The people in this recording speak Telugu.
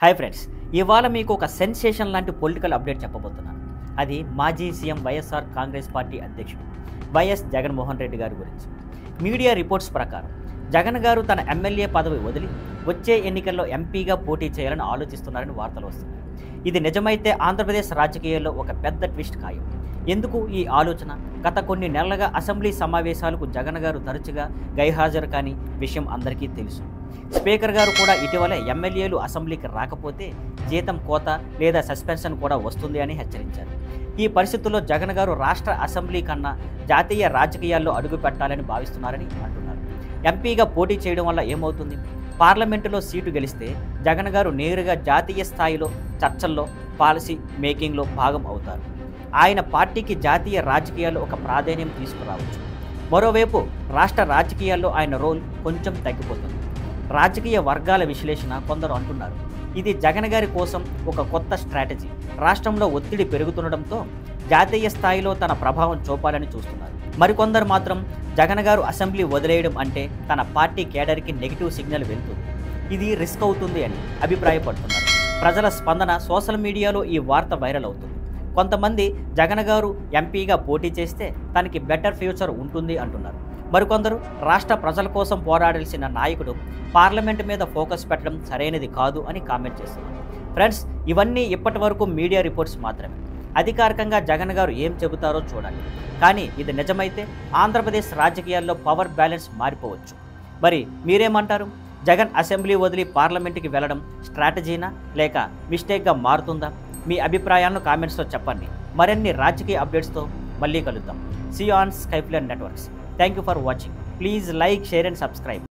హాయ్ ఫ్రెండ్స్, ఇవాళ మీకు ఒక సెన్సేషన్ లాంటి పొలిటికల్ అప్డేట్ చెప్పబోతున్నాను. అది మాజీ సీఎం వైఎస్ఆర్ కాంగ్రెస్ పార్టీ అధ్యక్షుడు వైఎస్ జగన్మోహన్ రెడ్డి గారి గురించి. మీడియా రిపోర్ట్స్ ప్రకారం జగన్ గారు తన ఎమ్మెల్యే పదవి వదిలి వచ్చే ఎన్నికల్లో ఎంపీగా పోటీ చేయాలని ఆలోచిస్తున్నారని వార్తలు వస్తున్నాయి. ఇది నిజమైతే ఆంధ్రప్రదేశ్ రాజకీయాల్లో ఒక పెద్ద ట్విస్ట్ ఖాయం. ఎందుకు ఈ ఆలోచన? గత కొన్ని నెలలుగా అసెంబ్లీ సమావేశాలకు జగన్ గారు తరచుగా గైహాజరు కాని విషయం అందరికీ తెలుసు. స్పీకర్ గారు కూడా ఇటీవల ఎమ్మెల్యేలు అసెంబ్లీకి రాకపోతే జీతం కోత లేదా సస్పెన్షన్ కూడా వస్తుంది అని హెచ్చరించారు. ఈ పరిస్థితుల్లో జగన్ గారు రాష్ట్ర అసెంబ్లీ కన్నా జాతీయ రాజకీయాల్లో అడుగు పెట్టాలని భావిస్తున్నారని అంటున్నారు. ఎంపీగా పోటీ చేయడం వల్ల ఏమవుతుంది? పార్లమెంటులో సీటు గెలిస్తే జగన్ గారు నేరుగా జాతీయ స్థాయిలో చర్చల్లో పాలసీ మేకింగ్లో భాగం అవుతారు. ఆయన పార్టీకి జాతీయ రాజకీయాల్లో ఒక ప్రాధాన్యం తీసుకురావచ్చు. మరోవైపు రాష్ట్ర రాజకీయాల్లో ఆయన రోల్ కొంచెం తగ్గిపోతుంది. రాజకీయ వర్గాల విశ్లేషణ కొందరు అంటున్నారు, ఇది జగన్ గారి కోసం ఒక కొత్త స్ట్రాటజీ. రాష్ట్రంలో ఒత్తిడి పెరుగుతుండటంతో జాతీయ స్థాయిలో తన ప్రభావం చూపాలని చూస్తున్నారు. మరికొందరు మాత్రం జగన్ గారు అసెంబ్లీ వదిలేయడం అంటే తన పార్టీ కేడర్కి నెగిటివ్ సిగ్నల్ వెళ్తుంది, ఇది రిస్క్ అవుతుంది అని అభిప్రాయపడుతున్నారు. ప్రజల స్పందన సోషల్ మీడియాలో ఈ వార్త వైరల్ అవుతుంది. కొంతమంది జగన్ గారు ఎంపీగా పోటీ చేస్తే తనకి బెటర్ ఫ్యూచర్ ఉంటుంది అంటున్నారు. మరికొందరు రాష్ట్ర ప్రజల కోసం పోరాడాల్సిన నాయకుడు పార్లమెంట్ మీద ఫోకస్ పెట్టడం సరైనది కాదు అని కామెంట్ చేస్తున్నారు. ఫ్రెండ్స్, ఇవన్నీ ఇప్పటి వరకు మీడియా రిపోర్ట్స్ మాత్రమే. అధికారికంగా జగన్ గారు ఏం చెబుతారో చూడాలి. కానీ ఇది నిజమైతే ఆంధ్రప్రదేశ్ రాజకీయాల్లో పవర్ బ్యాలెన్స్ మారిపోవచ్చు. మరి మీరేమంటారు? జగన్ అసెంబ్లీ వదిలి పార్లమెంట్కి వెళ్ళడం స్ట్రాటజీనా లేక మిస్టేక్గా మారుతుందా? మీ అభిప్రాయాలను కామెంట్స్లో చెప్పండి. మరిన్ని రాజకీయ అప్డేట్స్తో మళ్ళీ కలుద్దాం. సీ యు ఆన్ స్కైప్లర్ networks. Thank you for watching. Please like, share and subscribe.